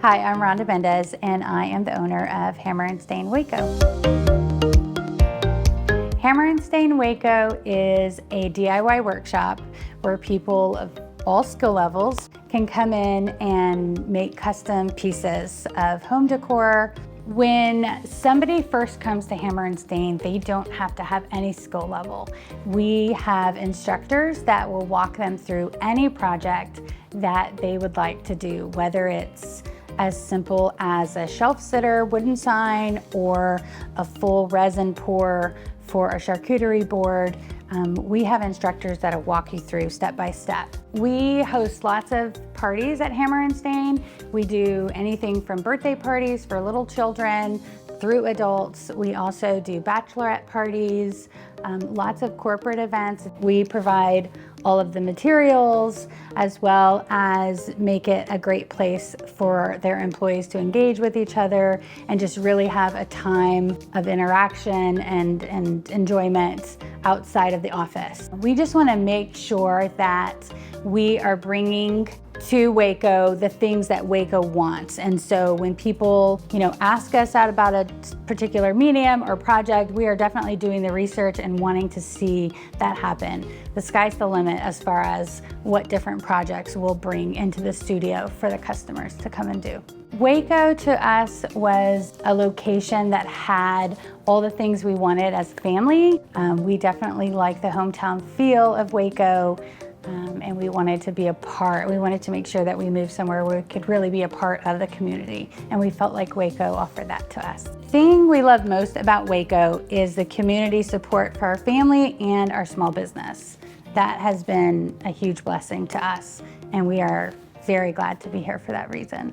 Hi, I'm Rhonda Mendez, and I am the owner of Hammer Stain Waco. Hammer Stain Waco is a DIY workshop where people of all skill levels can come in and make custom pieces of home decor. When somebody first comes to Hammer Stain, they don't have to have any skill level. We have instructors that will walk them through any project that they would like to do, whether it's as simple as a shelf sitter wooden sign or a full resin pour for a charcuterie board. We have instructors that'll walk you through step by step. We host lots of parties at Hammer Stain. We do anything from birthday parties for little children through adults. We also do bachelorette parties, lots of corporate events. We provide all of the materials as well as make it a great place for their employees to engage with each other and just really have a time of interaction and enjoyment outside of the office. We just want to make sure that we are bringing to Waco the things that Waco wants. And so when people, ask us out about a particular medium or project, we are definitely doing the research and wanting to see that happen. The sky's the limit as far as what different projects we'll bring into the studio for the customers to come and do. Waco to us was a location that had all the things we wanted as a family. We definitely like the hometown feel of Waco. And we wanted to be a part. We wanted to make sure that we moved somewhere where we could really be a part of the community. And we felt like Waco offered that to us. The thing we love most about Waco is the community support for our family and our small business. That has been a huge blessing to us. And we are very glad to be here for that reason.